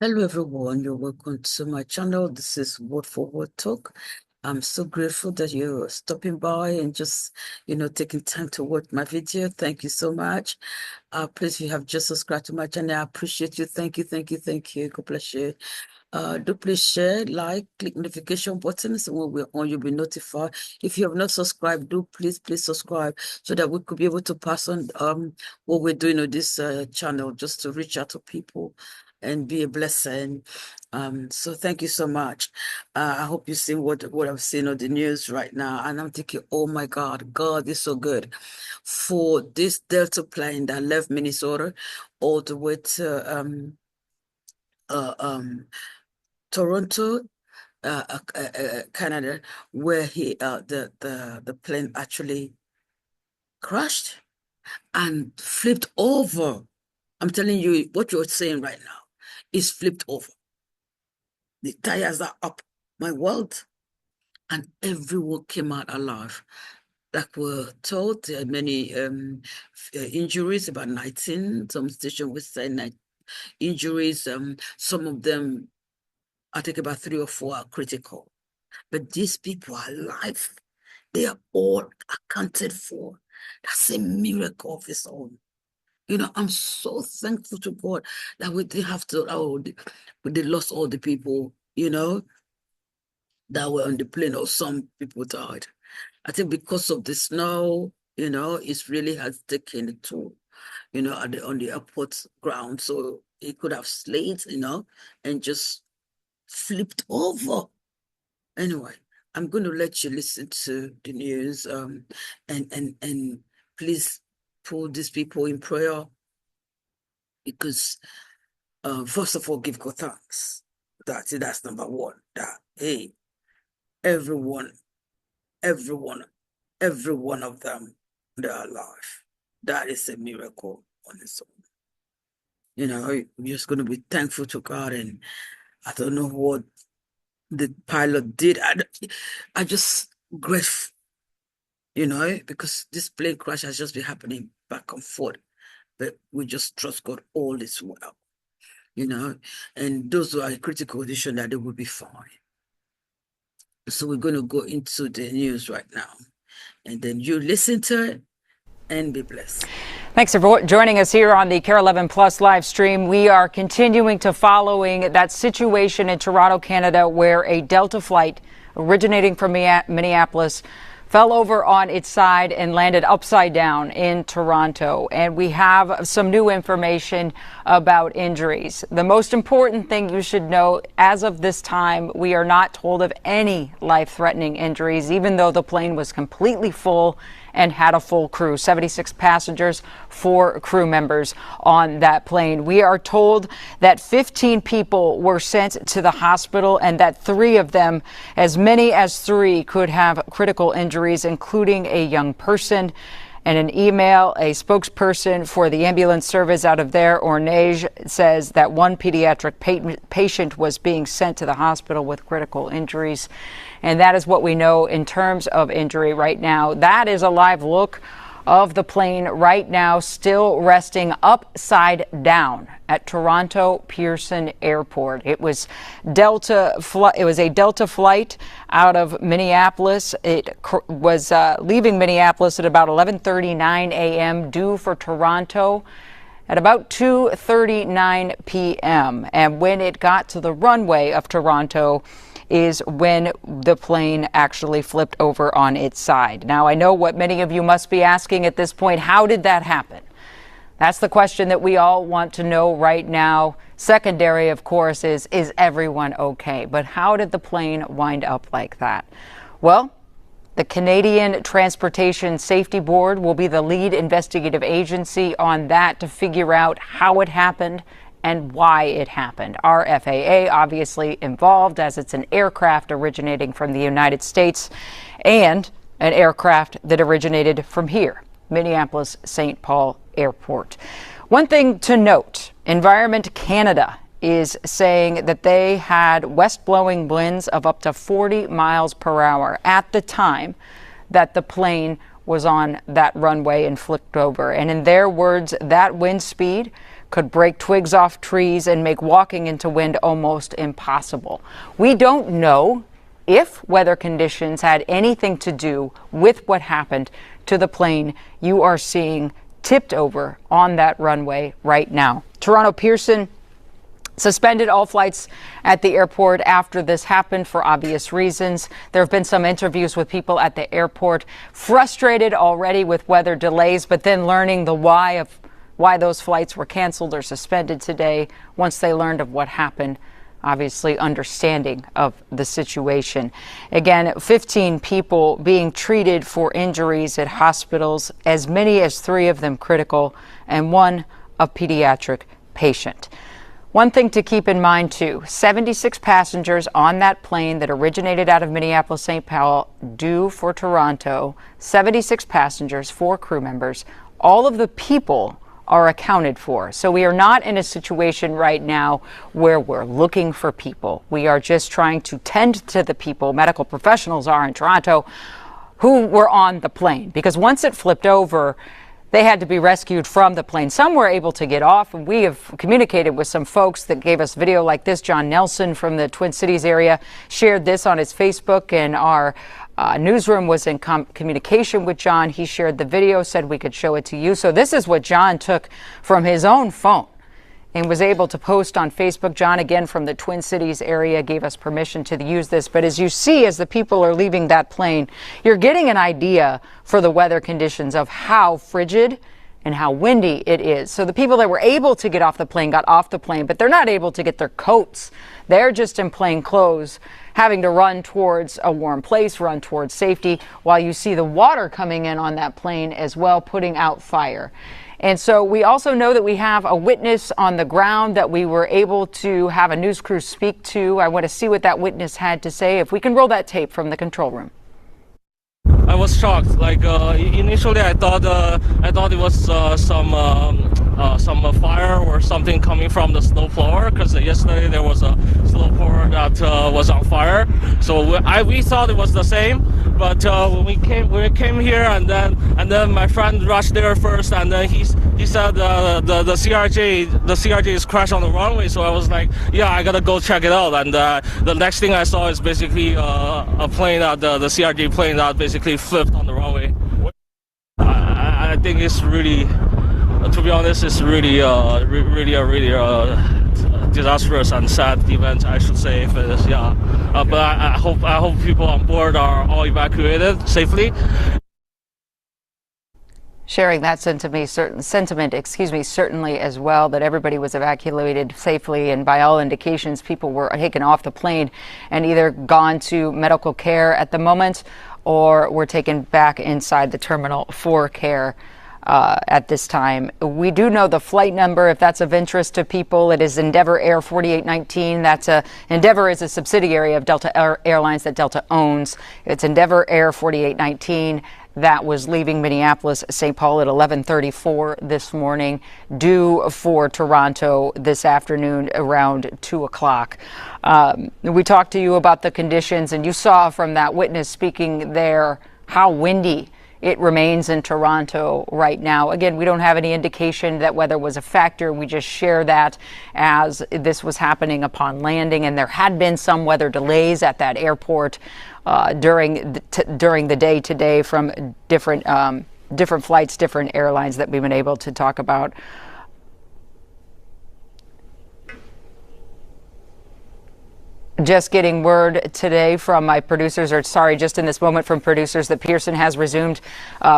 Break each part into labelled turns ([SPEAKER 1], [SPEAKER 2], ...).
[SPEAKER 1] Hello everyone, you're welcome to my channel. This is Word for Word Talk. I'm so grateful that you're stopping by and just, taking time to watch my video. Thank you so much. Please, if you have just subscribed to my channel, I appreciate you. Thank you, thank you, thank you. God bless you. Do please share, like, click notification buttons. When we're on, you'll be notified. If you have not subscribed, do please subscribe so that we could be able to pass on what we're doing on this channel, just to reach out to people and be a blessing. So thank you so much. I hope you've seen what I've seen on the news right now, and I'm thinking, oh my God, God is so good. For this Delta plane that left Minnesota all the way to uh, um Toronto, Canada, where the plane actually crashed and flipped over. I'm telling you, what you're saying right now is flipped over. The tires are up, my world, and everyone came out alive. Like we're told, there are many injuries, about 19. Some station would say injuries. Some of them, I think about 3 or 4 are critical. But these people are alive. They are all accounted for. That's a miracle of its own. I'm so thankful to God that we didn't have to, they lost all the people, that were on the plane, or some people died. I think because of the snow, it really has taken a toll, on the airport ground. So it could have slid, and just flipped over. Anyway, I'm going to let you listen to the news, and please put these people in prayer, because first of all, give God thanks. That's number one. That hey, everyone, everyone, every one of them, they are alive. That is a miracle on its own. I'm just going to be thankful to God, and I don't know what the pilot did. I just grateful, because this plane crash has just been happening back and forth. But we just trust God all is well, and those who are in critical condition, that they will be fine. So we're going to go into the news right now, and then you listen to it and be blessed.
[SPEAKER 2] Thanks for joining us here on the KARE 11 Plus live stream. We are continuing to following that situation in Toronto, Canada, where a Delta flight originating from Minneapolis fell over on its side and landed upside down in Toronto. And we have some new information about injuries. The most important thing you should know, as of this time, we are not told of any life-threatening injuries, even though the plane was completely full and had a full crew, 76 passengers, 4 crew members on that plane. We are told that 15 people were sent to the hospital, and that 3 of them, as many as 3, could have critical injuries, including a young person. In an email, a spokesperson for the ambulance service out of there, Ornage, says that one pediatric patient was being sent to the hospital with critical injuries. And that is what we know in terms of injury right now. That is a live look of the plane right now, still resting upside down at Toronto Pearson Airport. It was a Delta flight out of Minneapolis. It was leaving Minneapolis at about 11:39 a.m. due for Toronto at about 2:39 p.m. And when it got to the runway of Toronto is when the plane actually flipped over on its side. Now, I know what many of you must be asking at this point: how did that happen? That's the question that we all want to know right now. Secondary, of course, is everyone okay? But how did the plane wind up like that? Well, the Canadian Transportation Safety Board will be the lead investigative agency on that to figure out how it happened and why it happened. Our FAA obviously involved, as it's an aircraft originating from the United States and an aircraft that originated from here, Minneapolis-St. Paul Airport. One thing to note, Environment Canada is saying that they had west-blowing winds of up to 40 miles per hour at the time that the plane was on that runway and flipped over. And in their words, that wind speed could break twigs off trees and make walking into wind almost impossible. We don't know if weather conditions had anything to do with what happened to the plane you are seeing tipped over on that runway right now. Toronto Pearson suspended all flights at the airport after this happened for obvious reasons. There have been some interviews with people at the airport frustrated already with weather delays, but then learning the why those flights were canceled or suspended today once they learned of what happened. Obviously understanding of the situation. Again, 15 people being treated for injuries at hospitals, as many as 3 of them critical, and 1 a pediatric patient. One thing to keep in mind, too, 76 passengers on that plane that originated out of Minneapolis, St. Paul, due for Toronto. 76 passengers, 4 crew members. All of the people are accounted for. So we are not in a situation right now where we're looking for people. We are just trying to tend to the people, medical professionals are in Toronto, who were on the plane. Because once it flipped over, they had to be rescued from the plane. Some were able to get off, and we have communicated with some folks that gave us video like this. John Nelson from the Twin Cities area shared this on his Facebook, and our newsroom was in communication with John. He shared the video, said we could show it to you. So this is what John took from his own phone and was able to post on Facebook. John, again, from the Twin Cities area, gave us permission to use this. But as you see, as the people are leaving that plane, you're getting an idea for the weather conditions of how frigid and how windy it is. So the people that were able to get off the plane got off the plane, but they're not able to get their coats. They're just in plain clothes, having to run towards a warm place, run towards safety, while you see the water coming in on that plane as well, putting out fire. And so we also know that we have a witness on the ground that we were able to have a news crew speak to. I want to see what that witness had to say. If we can roll that tape from the control room.
[SPEAKER 3] I was shocked. Initially, I thought it was some fire or something coming from the snowblower, because yesterday there was a snowblower that was on fire. So we thought it was the same. But when we came here, and then my friend rushed there first, and then he said the CRJ is crashed on the runway. So I was like, yeah, I gotta go check it out. And the next thing I saw is basically a plane, the CRJ plane that basically flipped on the runway. I think it's really, to be honest, it's really disastrous and sad event, I should say. If it is, yeah. But I hope people on board are all evacuated safely.
[SPEAKER 2] Sharing that sentiment, certainly as well, that everybody was evacuated safely, and by all indications, people were taken off the plane and either gone to medical care at the moment or were taken back inside the terminal for care. At this time, we do know the flight number, if that's of interest to people. It is Endeavor Air 4819. Endeavor is a subsidiary of Delta Airlines that Delta owns. It's Endeavor Air 4819 that was leaving Minneapolis, St. Paul at 11:34 this morning, due for Toronto this afternoon around 2 o'clock. We talked to you about the conditions, and you saw from that witness speaking there how windy it remains in Toronto right now. Again, we don't have any indication that weather was a factor. We just share that as this was happening upon landing, and there had been some weather delays at that airport during the day today from different flights, different airlines that we've been able to talk about. Just getting word today from my producers, just in this moment from producers, that Pearson has resumed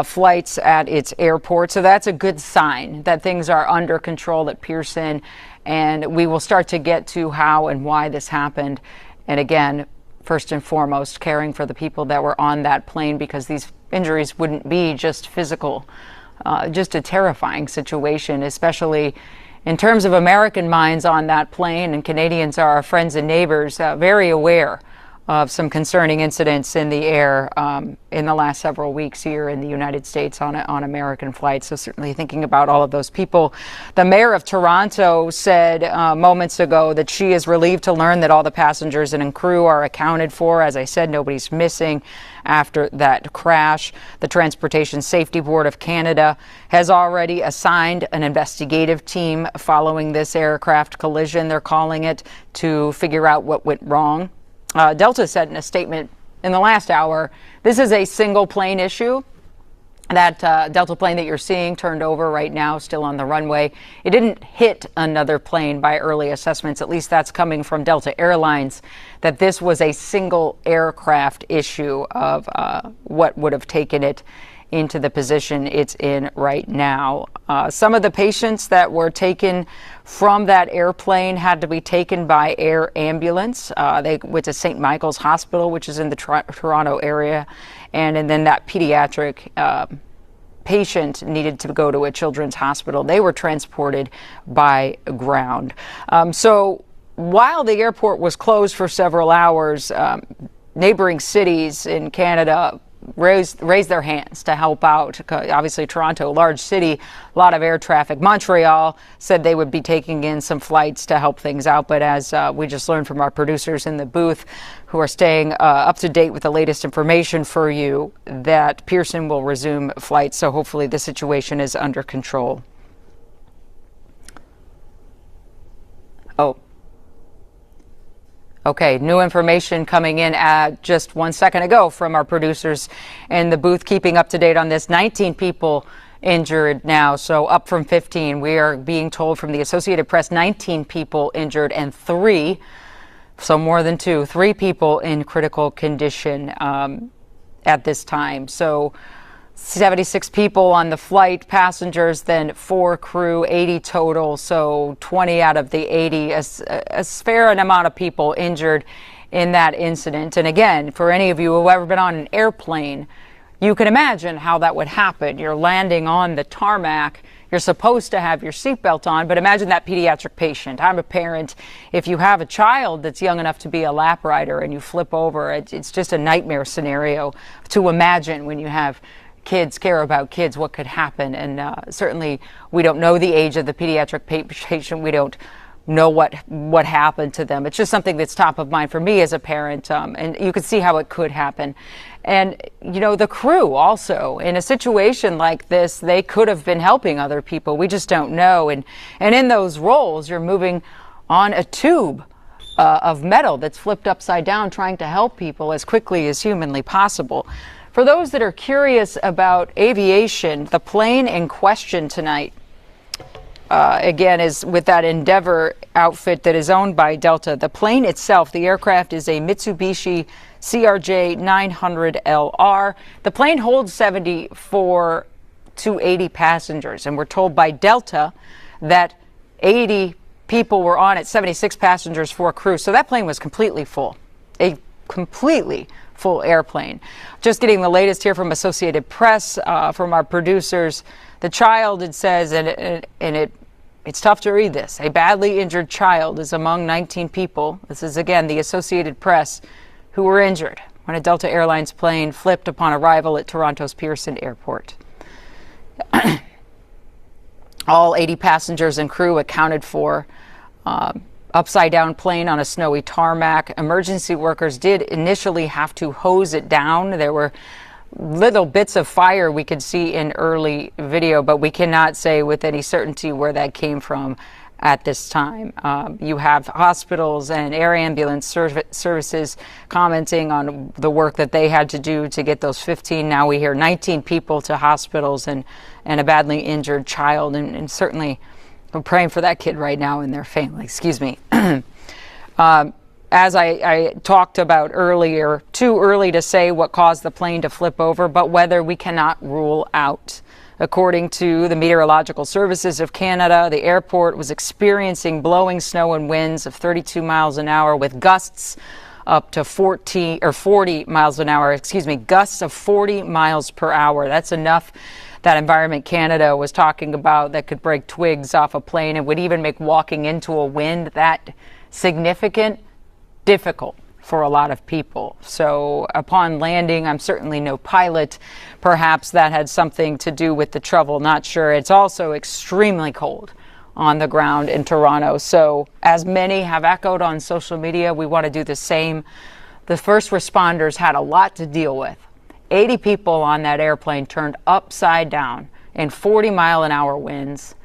[SPEAKER 2] flights at its airport. So that's a good sign that things are under control at Pearson. And we will start to get to how and why this happened. And again, first and foremost, caring for the people that were on that plane, because these injuries wouldn't be just physical, just a terrifying situation, especially in terms of American minds on that plane, and Canadians are our friends and neighbors, very aware of some concerning incidents in the air in the last several weeks here in the United States on American flights. So certainly thinking about all of those people. The mayor of Toronto said moments ago that she is relieved to learn that all the passengers and crew are accounted for. As I said, nobody's missing after that crash. The Transportation Safety Board of Canada has already assigned an investigative team following this aircraft collision, they're calling it, to figure out what went wrong. Delta said in a statement in the last hour, this is a single plane issue. That Delta plane that you're seeing turned over right now, still on the runway. It didn't hit another plane by early assessments. At least that's coming from Delta Airlines, that this was a single aircraft issue of what would have taken it into the position it's in right now. Some of the patients that were taken from that airplane had to be taken by air ambulance. They went to St. Michael's Hospital, which is in the Toronto area, and then that pediatric patient needed to go to a children's hospital. They were transported by ground. So while the airport was closed for several hours, neighboring cities in Canada raised their hands to help out. Obviously, Toronto, large city, a lot of air traffic. Montreal said they would be taking in some flights to help things out. But as we just learned from our producers in the booth, who are staying up to date with the latest information for you, that Pearson will resume flights. So hopefully the situation is under control. Oh. Okay, new information coming in just 1 second ago from our producers in the booth, keeping up to date on this. 19 people injured now, so up from 15. We are being told from the Associated Press, 19 people injured and 3, so more than 2, 3 people in critical condition at this time. So 76 people on the flight, passengers, then 4 crew, 80 total. So 20 out of the 80, a fair amount of people injured in that incident. And again, for any of you who have ever been on an airplane, you can imagine how that would happen. You're landing on the tarmac. You're supposed to have your seatbelt on, but imagine that pediatric patient. I'm a parent. If you have a child that's young enough to be a lap rider and you flip over, it's just a nightmare scenario to imagine when you have kids, care about kids, what could happen. And certainly we don't know the age of the pediatric patient. We don't know what happened to them. It's just something that's top of mind for me as a parent, and you can see how it could happen. And, you know, the crew also, in a situation like this, they could have been helping other people. We just don't know. And in those roles, you're moving on a tube of metal that's flipped upside down, trying to help people as quickly as humanly possible. For those that are curious about aviation, the plane in question tonight, again, is with that Endeavour outfit that is owned by Delta. The plane itself, the aircraft, is a Mitsubishi CRJ 900LR. The plane holds 74 to 80 passengers, and we're told by Delta that 80 people were on it, 76 passengers, 4 crew. So that plane was completely full, a completely full airplane. Just getting the latest here from Associated Press, from our producers. The child, it says, it's tough to read this. A badly injured child is among 19 people. This is, again, the Associated Press, who were injured when a Delta Airlines plane flipped upon arrival at Toronto's Pearson Airport. All 80 passengers and crew accounted for. Upside down plane on a snowy tarmac. Emergency workers did initially have to hose it down. There were little bits of fire we could see in early video, but we cannot say with any certainty where that came from at this time. You have hospitals and air ambulance services commenting on the work that they had to do to get those 15. Now we hear 19 people to hospitals and a badly injured child, and certainly we're praying for that kid right now and their family. Excuse me. As I talked about earlier, too early to say what caused the plane to flip over, but whether we cannot rule out. According to the Meteorological Services of Canada, the airport was experiencing blowing snow and winds of 32 miles an hour with gusts up to 40 miles an hour, gusts of 40 miles per hour. That's enough. That Environment Canada was talking about that could break twigs off a plane and would even make walking into a wind that significant difficult for a lot of people. So upon landing, I'm certainly no pilot. Perhaps that had something to do with the trouble, not sure. It's also extremely cold on the ground in Toronto. So as many have echoed on social media, we want to do the same. The first responders had a lot to deal with. 80 people on that airplane turned upside down in 40-mile-an-hour winds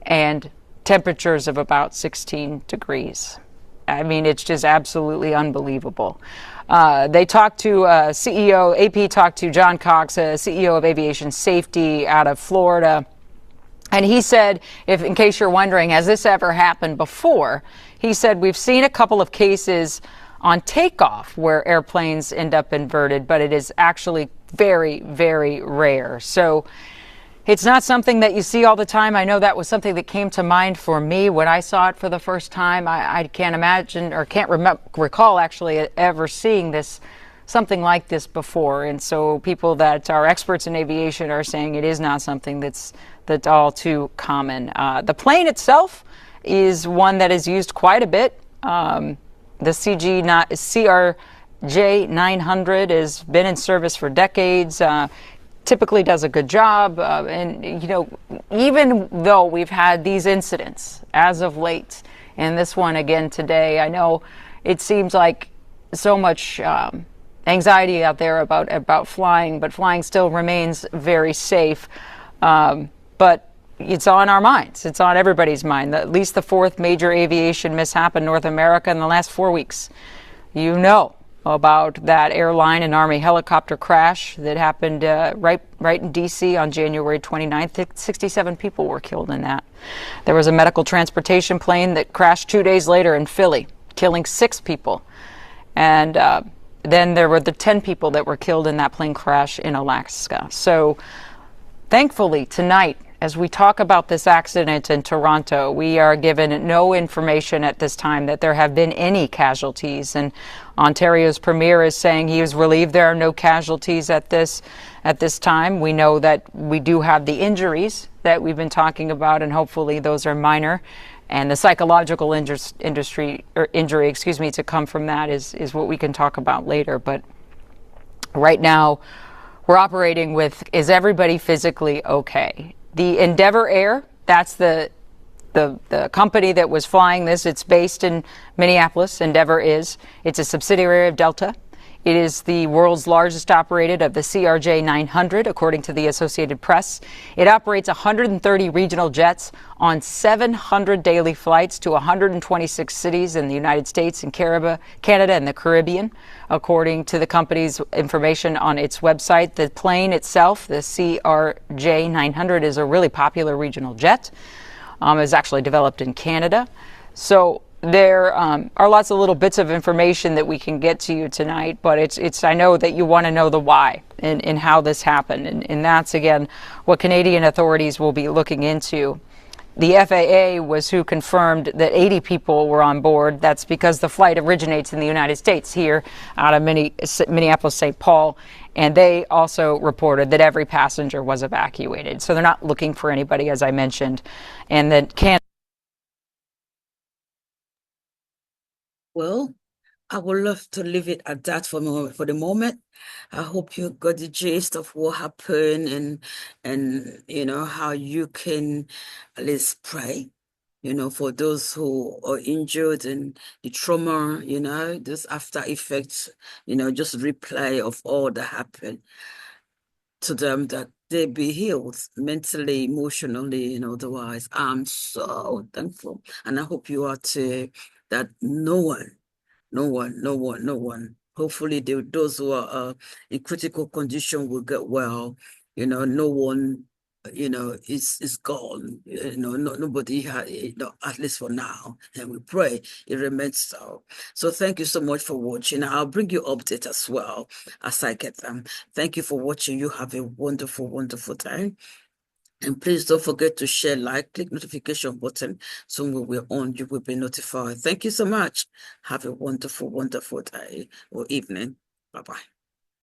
[SPEAKER 2] and temperatures of about 16 degrees. I mean, it's just absolutely unbelievable. They talked to CEO, AP talked to John Cox, CEO of Aviation Safety out of Florida. And he said, if in case you're wondering, has this ever happened before? He said, we've seen a couple of cases on takeoff where airplanes end up inverted, but it is actually very, very rare. So it's not something that you see all the time. I know that was something that came to mind for me when I saw it for the first time. I can't imagine or can't recall actually ever seeing something like this before. And so people that are experts in aviation are saying it is not something that's all too common. The plane itself is one that is used quite a bit. The CRJ 900 has been in service for decades, typically does a good job. And, you know, even though we've had these incidents as of late, and this one again today, I know it seems like so much anxiety out there about flying, but flying still remains very safe. But it's on our minds. It's on everybody's mind. At least the fourth major aviation mishap in North America in the last 4 weeks. You know about that airline and Army helicopter crash that happened right in D.C. on January 29th. 67 people were killed in that. There was a medical transportation plane that crashed 2 days later in Philly, killing 6 people. And then there were the 10 people that were killed in that plane crash in Alaska. So thankfully, tonight, as we talk about this accident in Toronto, we are given no information at this time that there have been any casualties. And Ontario's premier is saying he is relieved there are no casualties at this time. We know that we do have the injuries that we've been talking about, and hopefully those are minor. And the psychological injury to come from that is what we can talk about later. But right now, we're operating with, is everybody physically okay? The Endeavour Air, that's the company that was flying this. It's based in Minneapolis. Endeavour is. It's a subsidiary of Delta. It is the world's largest operated of the CRJ 900, according to the Associated Press. It operates 130 regional jets on 700 daily flights to 126 cities in the United States and Canada and the Caribbean, according to the company's information on its website. The plane itself, the CRJ 900, is a really popular regional jet. It was actually developed in Canada. So there are lots of little bits of information that we can get to you tonight, but it's I know that you want to know the why and how this happened. And that's, again, what Canadian authorities will be looking into. The FAA was who confirmed that 80 people were on board. That's because the flight originates in the United States here out of Minneapolis, St. Paul. And they also reported that every passenger was evacuated. So they're not looking for anybody, as I mentioned. And that Canada.
[SPEAKER 1] Well, I would love to leave it at that for the moment. I hope you got the gist of what happened and you know how you can at least pray, you know, for those who are injured and the trauma, you know, this after effects, you know, just replay of all that happened to them, that they be healed mentally, emotionally, and otherwise. I'm so thankful. And I hope you are too, that no one. Hopefully, those who are in critical condition will get well. You know, no one, you know, is gone. You know, nobody had, you know, at least for now. And we pray it remains so. So thank you so much for watching. I'll bring you updates as well as I get them. Thank you for watching. You have a wonderful, wonderful time. And please don't forget to share, like, click notification button. So when we're on, you will be notified. Thank you so much. Have a wonderful, wonderful day or evening. Bye-bye.